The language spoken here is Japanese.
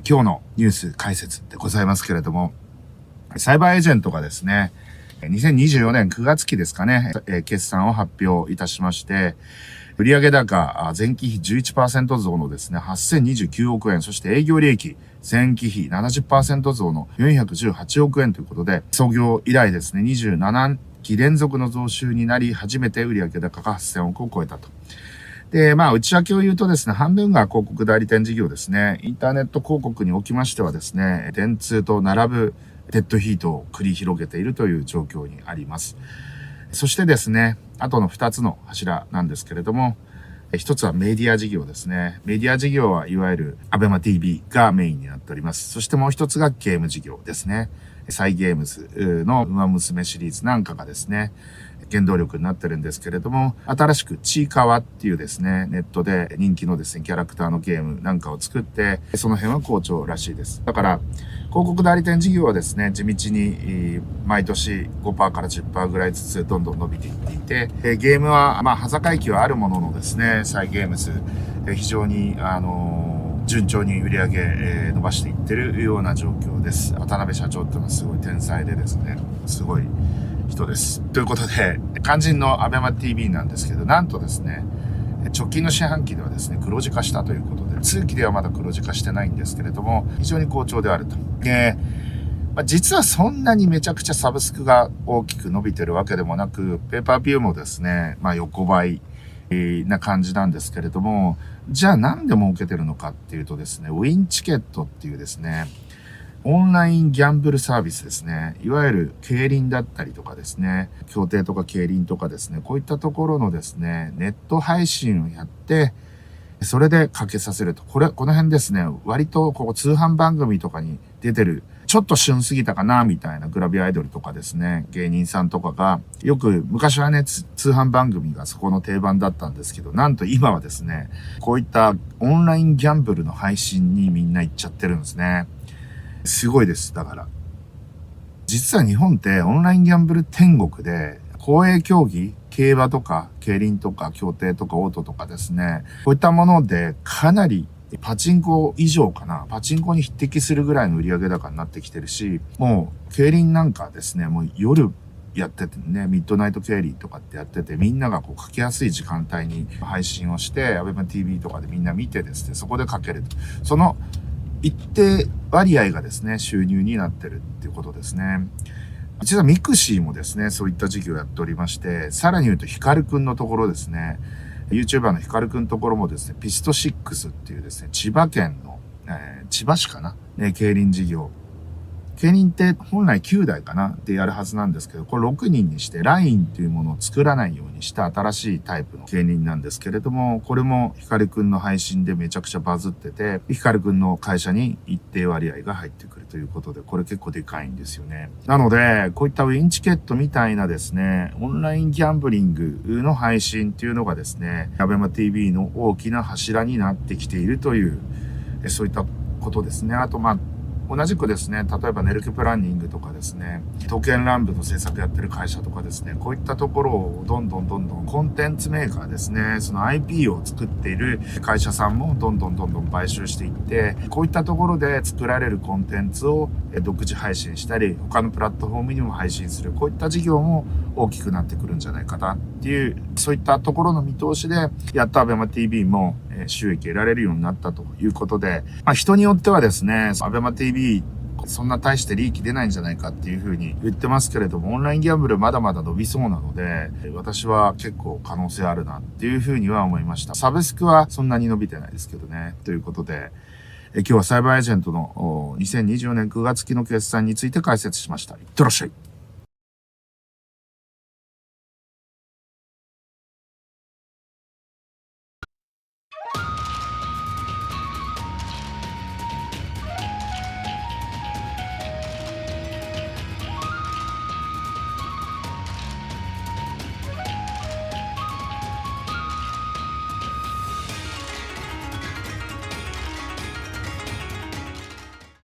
今日のニュース解説でございますけれども、サイバーエージェントがですね、2024年9月期ですかね、決算を発表いたしまして、売上高前期比 11% 増のですね、8029億円、そして営業利益前期比 70% 増の418億円ということで、創業以来ですね、27期連続の増収になり、初めて売上高が8000億を超えたと。で、内訳を言うとですね、半分が広告代理店事業ですね。インターネット広告におきましてはですね、電通と並ぶデッドヒートを繰り広げているという状況にあります。そしてですね、あとの2つの柱なんですけれども、一つはメディア事業ですね。メディア事業はいわゆる ABEMA TV がメインになっております。そしてもう一つがゲーム事業ですね。サイゲームズのウマ娘シリーズなんかがですね、原動力になってるんですけれども、新しくちいかわっていうですね、ネットで人気のですね、キャラクターのゲームなんかを作って、その辺は好調らしいです。だから、広告代理店事業はですね、地道に毎年 5% から 10% ぐらいずつどんどん伸びていっていて、ゲームは、端境期はあるもののですね、サイゲームズ、非常に、順調に売り上げ、伸ばしていってるような状況です。渡辺社長っていうのはすごい天才でですね、すごい人です。ということで、肝心の ABEMA TV なんですけど、なんとですね、直近の四半期ではですね、黒字化したということで、通期ではまだ黒字化してないんですけれども、非常に好調であると。で、実はそんなにめちゃくちゃサブスクが大きく伸びてるわけでもなく、ペーパービューもですね、横ばいな感じなんですけれども、じゃあなんで儲けてるのかっていうとですね、ウィンチケットっていうですね、オンラインギャンブルサービスですね。いわゆる競輪だったりとかですね、競艇とか競輪とかですね、こういったところのですね、ネット配信をやって、それでかけさせると。この辺ですね、割と通販番組とかに出てる、ちょっと旬すぎたかな、みたいなグラビアアイドルとかですね、芸人さんとかが、よく昔はね、通販番組がそこの定番だったんですけど、なんと今はですね、こういったオンラインギャンブルの配信にみんな行っちゃってるんですね。すごいです。だから。実は日本ってオンラインギャンブル天国で、公営競技、競馬とか、競輪とか、競艇とか、オートとかですね、こういったものでかなりパチンコ以上かな。パチンコに匹敵するぐらいの売上高になってきてるし、もう、競輪なんかですね、もう夜やっててね、ミッドナイト競輪とかってやってて、みんながかけやすい時間帯に配信をして、ABEMA TV とかでみんな見てですね、そこでかけると。その一定割合がですね、収入になってるっていうことですね。実はミクシーもですね、そういった事業をやっておりまして、さらに言うとヒカルくんのところですね、YouTuber のヒカルくんのところもですね、ピスト6っていうですね、千葉県の、千葉市かな、競輪事業。競輪って本来9台かなでやるはずなんですけど、これ6人にしてラインっていうものを作らないようにした新しいタイプの競輪なんですけれども、これもヒカルくんの配信でめちゃくちゃバズってて、ヒカルくんの会社に一定割合が入ってくるということで、これ結構でかいんですよね。なので、こういったウィンチケットみたいなですね、オンラインギャンブリングの配信っていうのがですね、ABEMA TV の大きな柱になってきているという、そういったことですね。あと同じくですね、例えばネルケプランニングとかですね、刀剣乱舞の制作やってる会社とかですね、こういったところをどんどんコンテンツメーカーですね、その IP を作っている会社さんもどんどん買収していって、こういったところで作られるコンテンツを独自配信したり、他のプラットフォームにも配信する、こういった事業も大きくなってくるんじゃないかなっていう、そういったところの見通しで、やっと ABEMA TV も収益得られるようになったということで、人によってはですね、ABEMA TV そんな大して利益出ないんじゃないかっていう風に言ってますけれども、オンラインギャンブルまだまだ伸びそうなので、私は結構可能性あるなっていう風には思いました。サブスクはそんなに伸びてないですけどね。ということで、今日はサイバーエージェントの2024年9月期の決算について解説しました。いってらっしゃい。